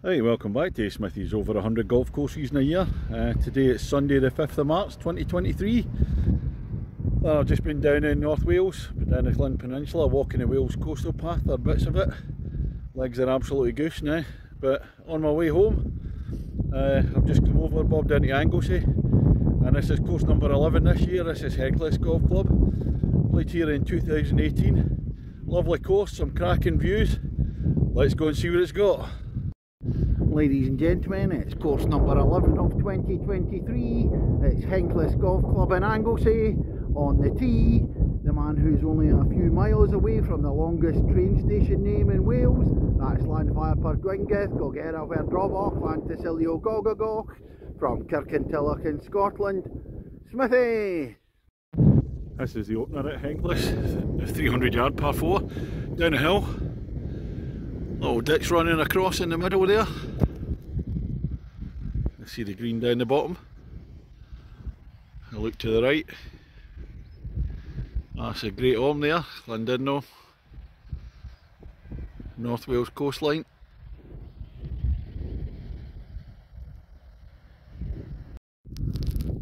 Right, welcome back to Smithy's over 100 golf courses in a year. Today it's Sunday the 5th of March 2023. I've just been down in North Wales, been down the Glen Peninsula, walking the Wales coastal path, or bits of it. Legs are absolutely goose now, but on my way home I've just come over, bobbed into Anglesey, and this is course number 11 this year. This is Henllys Golf Club, played here in 2018. Lovely course, some cracking views. Let's go and see what it's got. Ladies and gentlemen, it's course number 11 of 2023. It's Henllys Golf Club in Anglesey. On the tee, the man who's only a few miles away from the longest train station name in Wales. That's Llanfair Gwyngyth, Gogera Verdroboch, Llantysilio Gogagoch. From Kirkintilloch in Scotland, Smithy! This is the opener at Henllys, the 300-yard par 4, down a hill. Little ditch running across in the middle there. I see the green down the bottom. I look to the right. That's a great arm there, Llandudno, North Wales coastline.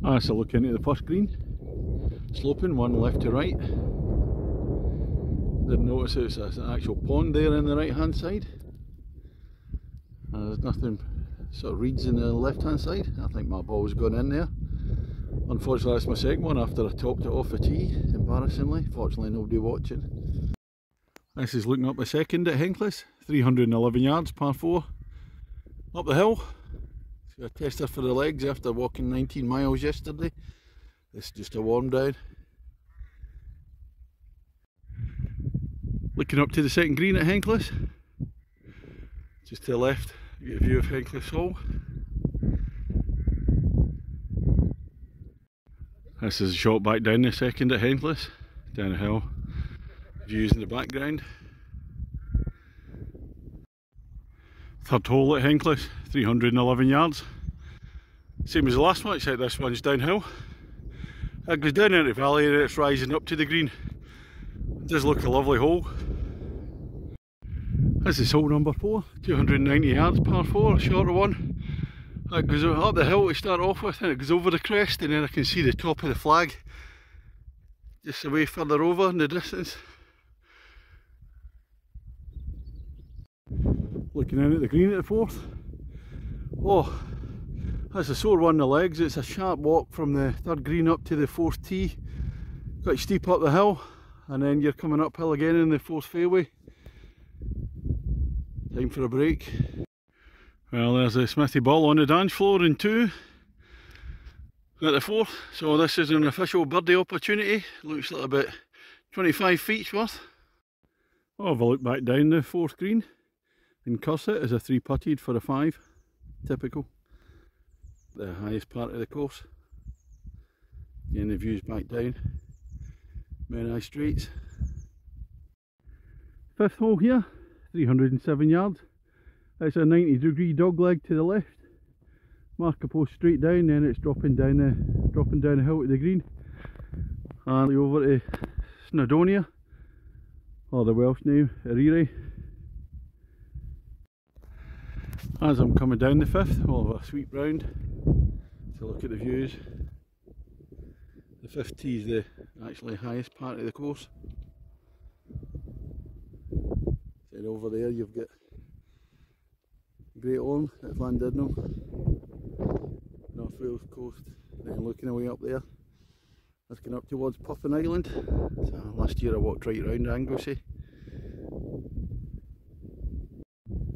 That's a look into the first green. Sloping, one left to right. Didn't notice it's an actual pond there on the right hand side. There's nothing sort of reeds in the left hand side. I think my ball's gone in there. Unfortunately that's my second one after I topped it off the tee, embarrassingly. Fortunately nobody watching. This is looking up a second at Henllys, 311 yards, par 4. Up the hill. So a tester for the legs after walking 19 miles yesterday. This is just a warm down. Looking up to the second green at Henllys. Just to the left, you get a view of Henllys Hall. This is a shot back down the second at Henllys, down a hill. Views in the background. Third hole at Henllys, 311 yards. Same as the last one, except this one's downhill. It goes down into the valley and it's rising up to the green. It does look a lovely hole. This is hole number 4, 290 yards, par 4, a shorter one. It goes up the hill to start off with, and it goes over the crest, and then I can see the top of the flag just a way further over in the distance. Looking in at the green at the fourth. Oh, that's a sore one in the legs. It's a sharp walk from the third green up to the fourth tee. Quite steep up the hill, and then you're coming uphill again in the fourth fairway. Time for a break. Well, there's a Smithy ball on the dance floor in 2 at the fourth. So this is an official birdie opportunity. Looks like about 25 feet worth. Oh, have a look back down the fourth green and curse it as a 3 putted for a 5. Typical. The highest part of the course. Again, the views back down. Menai Straits. Fifth hole here, 307 yards. It's a 90-degree dog leg to the left. Mark a post straight down, then it's dropping down the hill to the green. And over to Snowdonia, or the Welsh name, Ariri. As I'm coming down the fifth, I'll have a sweep round to look at the views. The fifth tee is the actually highest part of the course. Then over there you've got Great Orme at Llandudno, North Wales coast, then looking away up there, looking up towards Puffin Island. So last year I walked right round Anglesey.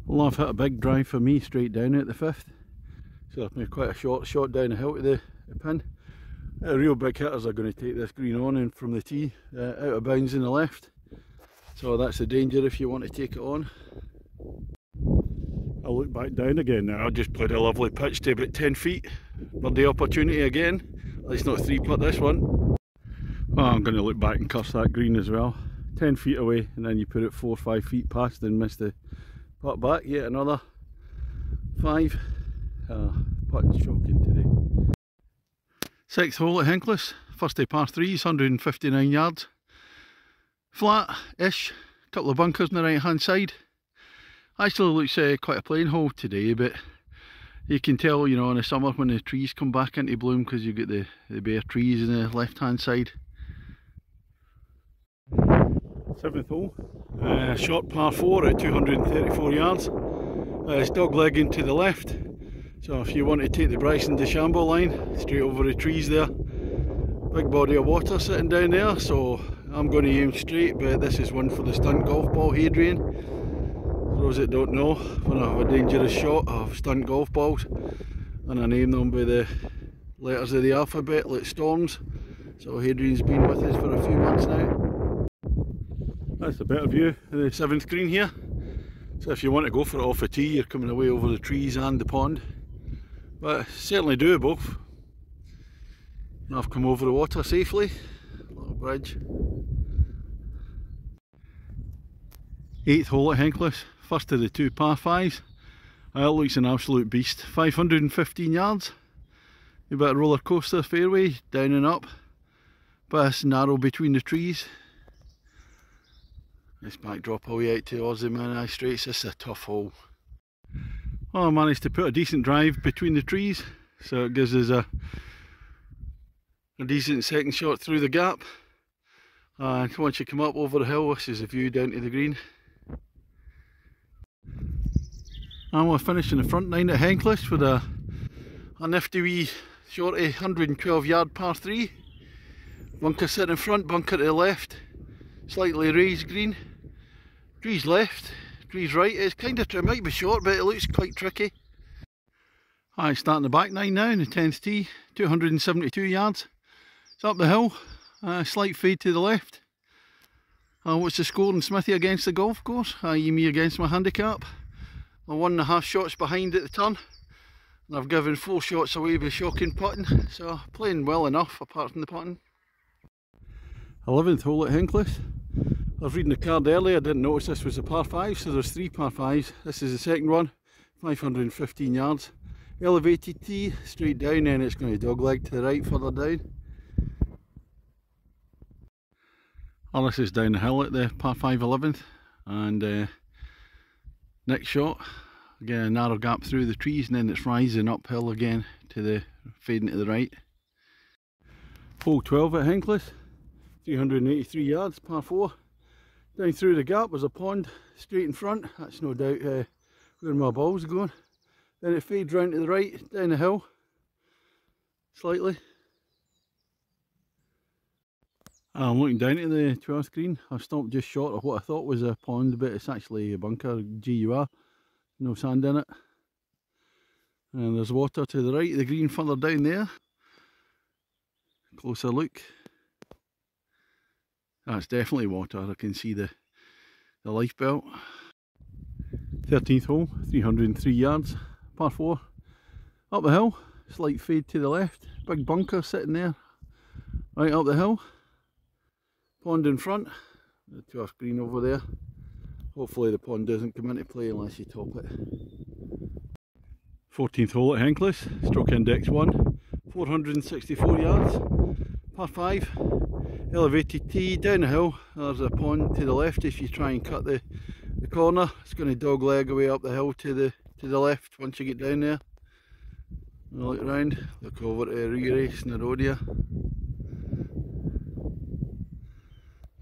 Well, I've hit a big drive for me straight down at the fifth, so I've made quite a short shot down the hill to the pin. The real big hitters are going to take this green on and from the tee out of bounds in the left, so that's the danger if you want to take it on. I'll look back down again now. I just played a lovely pitch to about 10 feet. Birdie opportunity again. Let's not 3-putt this one. Oh, I'm going to look back and curse that green as well. 10 feet away, and then you put it 4 or 5 feet past and miss the putt back. Yet another 5. Putting's shocking today. Sixth hole at Henllys. First day par 3s, 159 yards. Flat-ish. Couple of bunkers on the right hand side. Actually looks quite a plain hole today, but you can tell, you know, in the summer when the trees come back into bloom, because you get the bare trees on the left hand side. 7th hole, short par 4 at 234 yards. It's doglegging to the left, so if you want to take the Bryson DeChambeau line straight over the trees there, big body of water sitting down there, so I'm going to aim straight, but this is one for the stunt golf ball, Hadrian. For those that don't know, when I have a dangerous shot, I have stunt golf balls and I name them by the letters of the alphabet like storms. So Hadrian's been with us for a few months now. That's a better view of the 7th green here. So if you want to go for it off a tee, you're coming away over the trees and the pond, but certainly doable. I've come over the water safely, little bridge. 8th hole at Henllys, first of the 2 par 5s. It looks an absolute beast. 515 yards, a bit of roller coaster fairway, down and up, but it's narrow between the trees. This backdrop all the way out towards the Menai Straits. This is a tough hole. Well, I managed to put a decent drive between the trees, so it gives us a decent second shot through the gap. And once you come up over the hill, this is a view down to the green. And we're finishing the front 9 at Henllys with a nifty wee shorty 112 yard par 3. Bunker sitting in front, bunker to the left, slightly raised green. Trees left, trees right. It's kind of, it might be short, but it looks quite tricky. Alright, starting the back 9 now in the 10th tee, 272 yards. It's up the hill, slight fade to the left. What's the score in Smithy against the golf course? Me against my handicap. I'm 1.5 shots behind at the turn, and I've given 4 shots away with shocking putting, so playing well enough apart from the putting. 11th hole at Henllys. I was reading the card earlier, I didn't notice this was a par 5, so there's 3 par 5s. This is the second one, 515 yards. Elevated tee, straight down, and it's going to dogleg to the right further down. Henllys is down the hill at the par 5 11th, and next shot, again a narrow gap through the trees, and then it's rising uphill again to the fading to the right. Hole 12 at Henllys, 383 yards, par 4. Down through the gap was a pond straight in front. That's no doubt where my ball's going. Then it fades round to the right, down the hill, slightly. I'm looking down at the 12th green. I've stopped just short of what I thought was a pond, but it's actually a bunker, GUR, no sand in it. And there's water to the right of the green further down there. Closer look. That's definitely water, I can see the lifebelt. 13th hole, 303 yards, par 4. Up the hill, slight fade to the left, big bunker sitting there, right up the hill. Pond in front, the 12th green over there. Hopefully the pond doesn't come into play unless you top it. 14th hole at Henllys, stroke index 1, 464 yards, par 5. Elevated tee, down the hill, there's a pond to the left. If you try and cut the corner, it's going to dogleg away up the hill to the left once you get down there. Look around, look over to Henllys and the road here.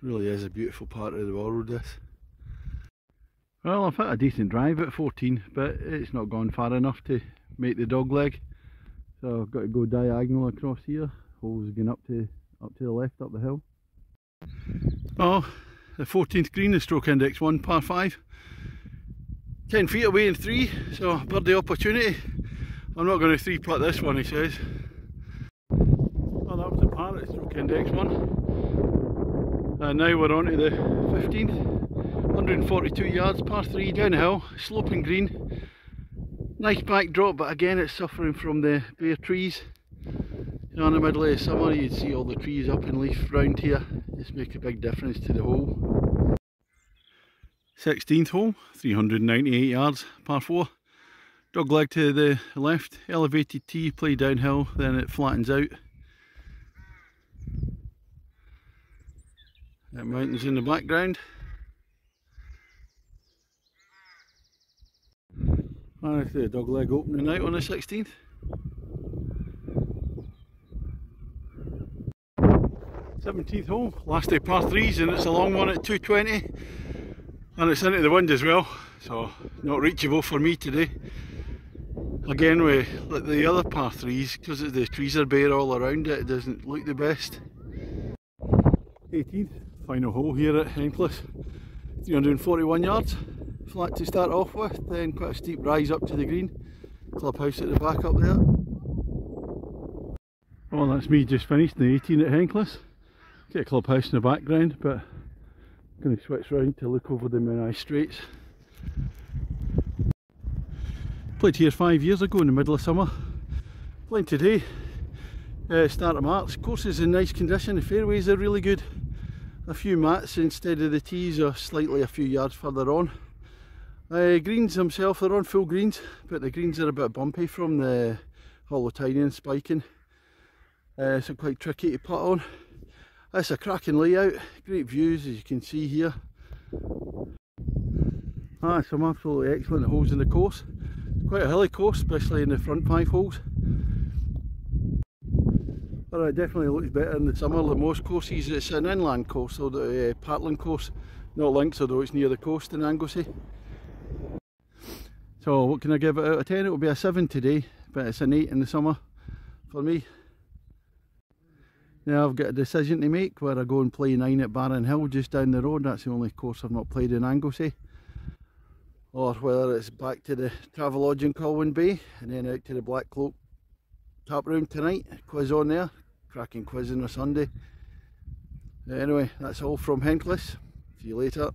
Really is a beautiful part of the world, this. Well, I've hit a decent drive at 14, but it's not gone far enough to make the dogleg, so I've got to go diagonal across here. Hole's going up to the left up the hill. Oh, the 14th green is stroke index 1, par 5. 10 feet away in 3, so birdie opportunity. I'm not going to 3-putt this one, he says. Well, that was a par at stroke index 1. And now we're on to the 15th. 142 yards, par 3, down the hill, sloping green. Nice backdrop, but again it's suffering from the bare trees. You know, in the middle of summer you'd see all the trees up in leaf round here, just make a big difference to the hole. 16th hole, 398 yards, par 4. Dogleg to the left, elevated tee, play downhill, then it flattens out. That mountain's in the background. Managed the dog leg opening night on the 16th. 17th hole, last day par 3s, and it's a long one at 220, and it's into the wind as well, so not reachable for me today. Again, with like the other par 3s, because the trees are bare all around it, it doesn't look the best. 18th, final hole here at Henllys, 341 yards, flat to start off with, then quite a steep rise up to the green, clubhouse at the back up there. Well, that's me just finished the 18 at Henllys. Get a clubhouse in the background, but I'm going to switch round to look over the Menai Straits. Played here 5 years ago in the middle of summer. Playing today, start of March. Course is in nice condition, the fairways are really good. A few mats instead of the tees are slightly a few yards further on. Greens themselves, they're on full greens, but the greens are a bit bumpy from the hollow tiny and spiking. So quite tricky to putt on. It's a cracking layout, great views as you can see here. Some absolutely excellent holes in the course. Quite a hilly course, especially in the front 5 holes. But it definitely looks better in the summer than most courses. It's an inland course, so the Partland course, not links, although it's near the coast in Anglesey. So what can I give it out of 10? It will be a 7 today, but it's an 8 in the summer for me. Now I've got a decision to make where I go and play 9 at Barron Hill just down the road. That's the only course I've not played in Anglesey. Or whether it's back to the Travelodge in Colwyn Bay and then out to the Black Cloak tap room tonight. Quiz on there, cracking quiz on a Sunday. Anyway, that's all from Henllys. See you later.